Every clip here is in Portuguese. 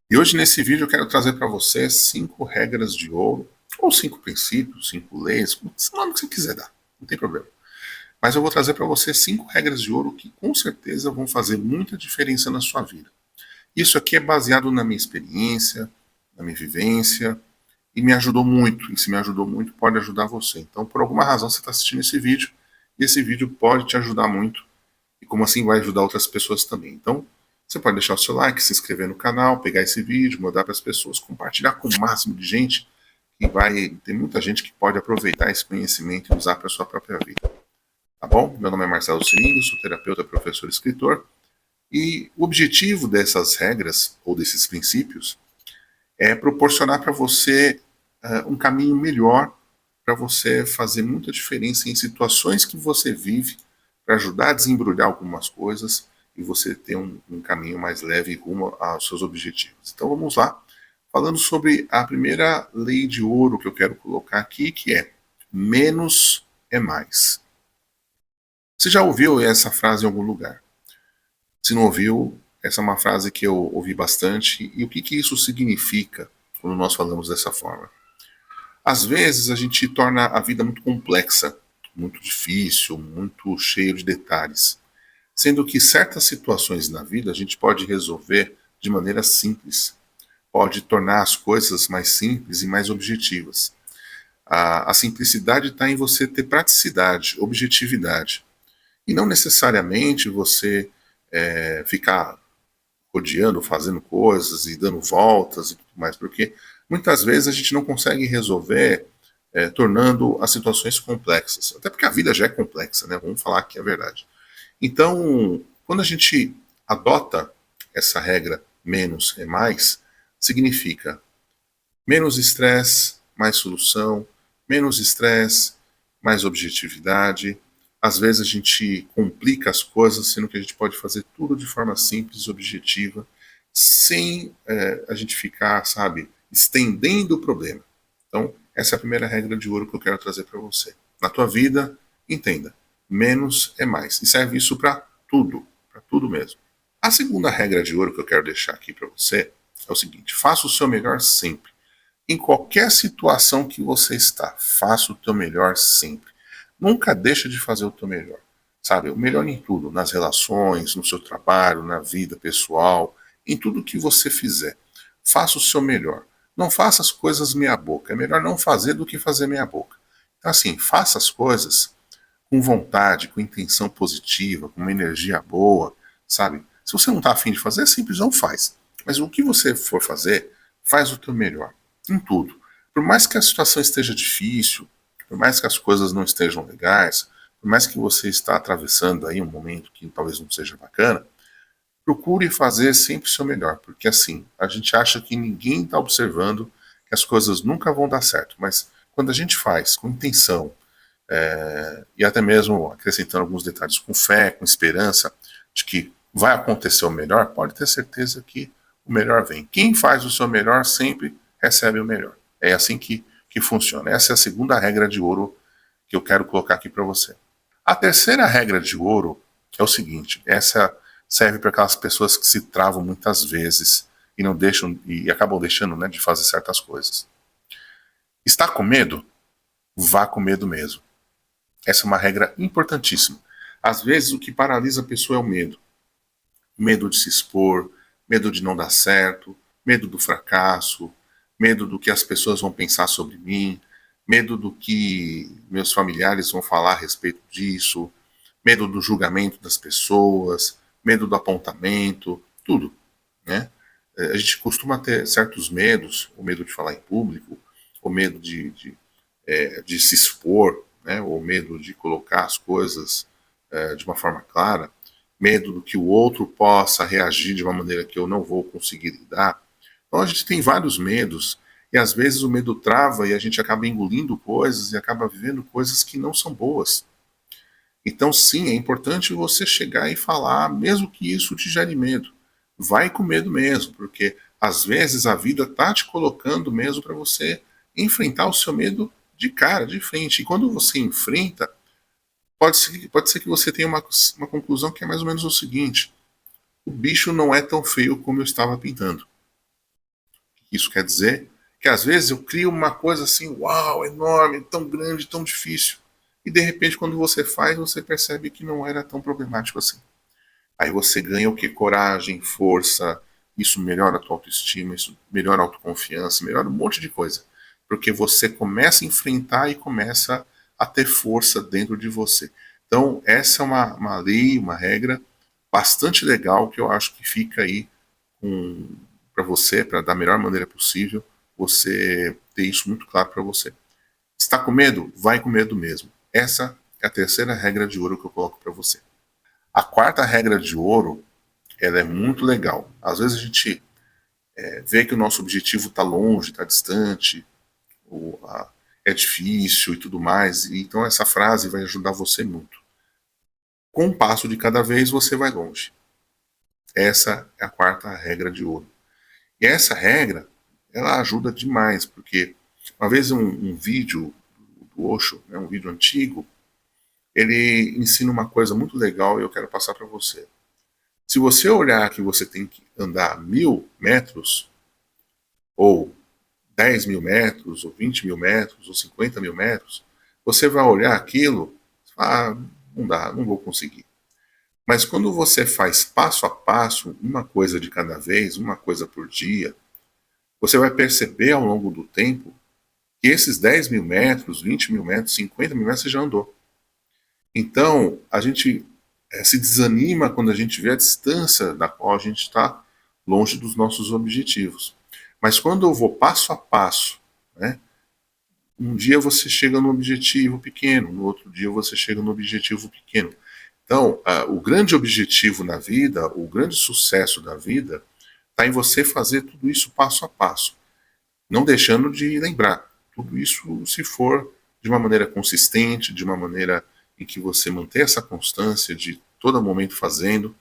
E hoje nesse vídeo eu quero trazer para você 5 regras de ouro, ou 5 princípios, 5 leis, o nome que você quiser dar, não tem problema. Mas eu vou trazer para você 5 regras de ouro que com certeza vão fazer muita diferença na sua vida. Isso aqui é baseado na minha experiência, na minha vivência, e me ajudou muito. E se me ajudou muito, pode ajudar você. Então, por alguma razão, você está assistindo esse vídeo, e esse vídeo pode te ajudar muito, e como assim vai ajudar outras pessoas também. Então, você pode deixar o seu like, se inscrever no canal, pegar esse vídeo, mandar para as pessoas, compartilhar com o máximo de gente, que vai ter muita gente que pode aproveitar esse conhecimento e usar para a sua própria vida. Tá bom? Meu nome é Marcelo Cirinho, sou terapeuta, professor e escritor, e o objetivo dessas regras, ou desses princípios, é proporcionar para você um caminho melhor para você fazer muita diferença em situações que você vive, para ajudar a desembrulhar algumas coisas e você ter um caminho mais leve rumo aos seus objetivos. Então vamos lá, falando sobre a primeira lei de ouro que eu quero colocar aqui, que é menos é mais. Você já ouviu essa frase em algum lugar? Se não ouviu, essa é uma frase que eu ouvi bastante. E o que isso significa quando nós falamos dessa forma? Às vezes a gente torna a vida muito complexa, muito difícil, muito cheio de detalhes, sendo que certas situações na vida a gente pode resolver de maneira simples, pode tornar as coisas mais simples e mais objetivas. A simplicidade está em você ter praticidade, objetividade, e não necessariamente você ficar rodeando, fazendo coisas e dando voltas e tudo mais, porque muitas vezes a gente não consegue resolver tornando as situações complexas. Até porque a vida já é complexa, né? Vamos falar aqui a verdade. Então, quando a gente adota essa regra menos é mais, significa menos estresse, mais solução, menos estresse, mais objetividade. Às vezes a gente complica as coisas, sendo que a gente pode fazer tudo de forma simples, objetiva, sem a gente ficar, sabe, estendendo o problema. Então, essa é a primeira regra de ouro que eu quero trazer para você. Na tua vida, entenda, menos é mais. E serve isso para tudo mesmo. A segunda regra de ouro que eu quero deixar aqui para você é o seguinte: faça o seu melhor sempre. Em qualquer situação que você está, faça o teu melhor sempre. Nunca deixa de fazer o teu melhor. Sabe, o melhor em tudo, nas relações, no seu trabalho, na vida pessoal, em tudo que você fizer. Faça o seu melhor. Não faça as coisas meia boca. É melhor não fazer do que fazer meia boca. Então assim, faça as coisas com vontade, com intenção positiva, com uma energia boa, sabe? Se você não está afim de fazer, é simples, não faz. Mas o que você for fazer, faz o teu melhor. Em tudo. Por mais que a situação esteja difícil, por mais que as coisas não estejam legais, por mais que você está atravessando aí um momento que talvez não seja bacana, procure fazer sempre o seu melhor, porque assim, a gente acha que ninguém está observando, que as coisas nunca vão dar certo, mas quando a gente faz com intenção, e até mesmo acrescentando alguns detalhes com fé, com esperança de que vai acontecer o melhor, pode ter certeza que o melhor vem. Quem faz o seu melhor sempre recebe o melhor. É assim que funciona. Essa é a segunda regra de ouro que eu quero colocar aqui para você. A terceira regra de ouro é o seguinte: essa serve para aquelas pessoas que se travam muitas vezes e não deixam e acabam deixando, né, de fazer certas coisas. Está com medo? Vá com medo mesmo. Essa é uma regra importantíssima. Às vezes o que paralisa a pessoa é o medo. Medo de se expor, medo de não dar certo, medo do fracasso, medo do que as pessoas vão pensar sobre mim, medo do que meus familiares vão falar a respeito disso, medo do julgamento das pessoas, medo do apontamento, tudo, né? A gente costuma ter certos medos, o medo de falar em público, o medo de se expor, né, ou medo de colocar as coisas de uma forma clara, medo do que o outro possa reagir de uma maneira que eu não vou conseguir lidar. Então a gente tem vários medos e às vezes o medo trava e a gente acaba engolindo coisas e acaba vivendo coisas que não são boas. Então sim, é importante você chegar e falar, mesmo que isso te gere medo. Vai com medo mesmo, porque às vezes a vida está te colocando mesmo para você enfrentar o seu medo de cara, de frente. E quando você enfrenta, pode ser que você tenha uma conclusão que é mais ou menos o seguinte: o bicho não é tão feio como eu estava pintando. isso quer dizer? Que às vezes eu crio uma coisa assim, uau, enorme, tão grande, tão difícil. E de repente, quando você faz, você percebe que não era tão problemático assim. Aí você ganha o que? Coragem, força, isso melhora a tua autoestima, isso melhora a autoconfiança, melhora um monte de coisa. Porque você começa a enfrentar e começa a ter força dentro de você. Então, essa é uma lei, uma regra bastante legal que eu acho que fica aí para você, para da melhor maneira possível, você ter isso muito claro para você. Está com medo? Vai com medo mesmo. Essa é a terceira regra de ouro que eu coloco para você. A quarta regra de ouro, ela é muito legal. Às vezes a gente vê que o nosso objetivo está longe, está distante, é difícil e tudo mais. E então essa frase vai ajudar você muito. Com um passo de cada vez você vai longe. Essa é a quarta regra de ouro. E essa regra, ela ajuda demais, porque uma vez um vídeo do Osho, né, um vídeo antigo, ele ensina uma coisa muito legal e eu quero passar para você. Se você olhar que você tem que andar 1.000 metros, ou 10.000 metros, ou 20.000 metros, ou 50.000 metros, você vai olhar aquilo e falar, não dá, não vou conseguir. Mas quando você faz passo a passo, uma coisa de cada vez, uma coisa por dia, você vai perceber ao longo do tempo que esses 10.000 metros, 20.000 metros, 50.000 metros você já andou. Então, a gente se desanima quando a gente vê a distância da qual a gente está longe dos nossos objetivos. Mas quando eu vou passo a passo, né, um dia você chega no objetivo pequeno, no outro dia você chega no objetivo pequeno. Então, o grande objetivo na vida, o grande sucesso da vida, está em você fazer tudo isso passo a passo. Não deixando de lembrar, tudo isso se for de uma maneira consistente, de uma maneira em que você mantém essa constância de todo momento fazendo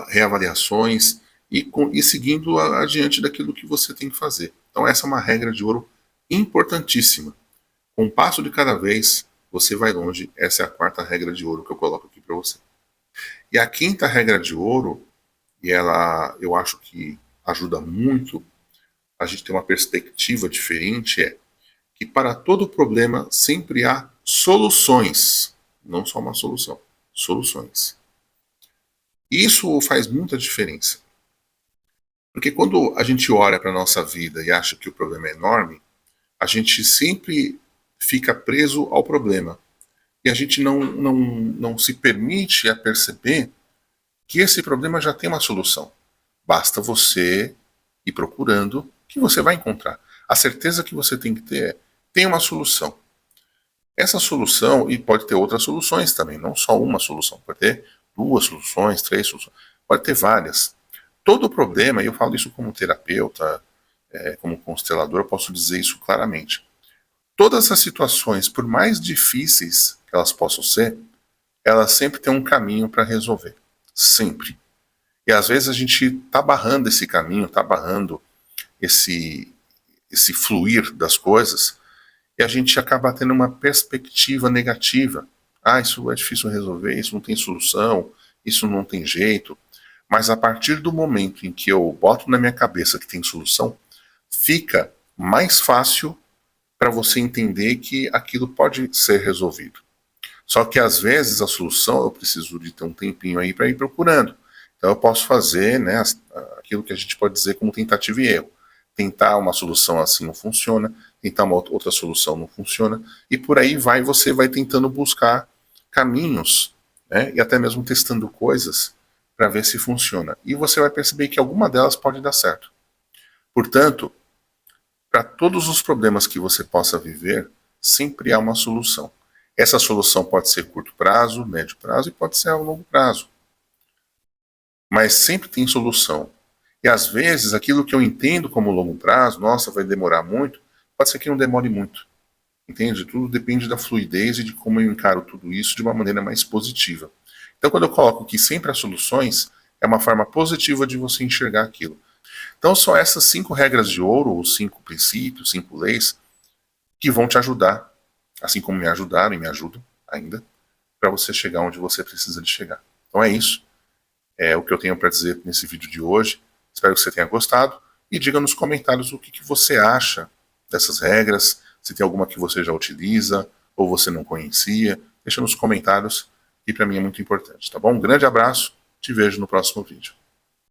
reavaliações e seguindo adiante daquilo que você tem que fazer. Então essa é uma regra de ouro importantíssima. Com um passo de cada vez, você vai longe. Essa é a quarta regra de ouro que eu coloco aqui para você. E a quinta regra de ouro, e ela eu acho que ajuda muito a gente ter uma perspectiva diferente, é que para todo problema sempre há soluções, não só uma solução, soluções. Isso faz muita diferença. Porque quando a gente olha para a nossa vida e acha que o problema é enorme, a gente sempre fica preso ao problema. E a gente não se permite a perceber que esse problema já tem uma solução. Basta você ir procurando que você vai encontrar. A certeza que você tem que ter é, tem uma solução. Essa solução, e pode ter outras soluções também, não só uma solução, pode ter 2 soluções, 3 soluções, pode ter várias. Todo problema, e eu falo isso como terapeuta, como constelador, eu posso dizer isso claramente. Todas as situações, por mais difíceis que elas possam ser, elas sempre têm um caminho para resolver. Sempre. E às vezes a gente está barrando esse caminho, está barrando esse fluir das coisas, e a gente acaba tendo uma perspectiva negativa. Ah, isso é difícil resolver, isso não tem solução, isso não tem jeito. Mas a partir do momento em que eu boto na minha cabeça que tem solução, fica mais fácil para você entender que aquilo pode ser resolvido. Só que às vezes a solução eu preciso de ter um tempinho aí para ir procurando. Então eu posso fazer, né, aquilo que a gente pode dizer como tentativa e erro. Tentar uma solução assim não funciona, tentar uma outra solução não funciona, e por aí vai, você vai tentando buscar caminhos, né, e até mesmo testando coisas para ver se funciona. E você vai perceber que alguma delas pode dar certo. Portanto, para todos os problemas que você possa viver, sempre há uma solução. Essa solução pode ser curto prazo, médio prazo e pode ser a longo prazo. Mas sempre tem solução. E às vezes aquilo que eu entendo como longo prazo, nossa, vai demorar muito, pode ser que não demore muito. Entende? Tudo depende da fluidez e de como eu encaro tudo isso de uma maneira mais positiva. Então quando eu coloco que sempre há soluções, é uma forma positiva de você enxergar aquilo. Então são essas 5 regras de ouro, ou 5 princípios, 5 leis, que vão te ajudar, assim como me ajudaram e me ajudam ainda, para você chegar onde você precisa de chegar. Então é isso. É o que eu tenho para dizer nesse vídeo de hoje. Espero que você tenha gostado. e diga nos comentários o que você acha dessas regras, se tem alguma que você já utiliza ou você não conhecia. Deixa nos comentários, que para mim é muito importante, tá bom? Um grande abraço, te vejo no próximo vídeo.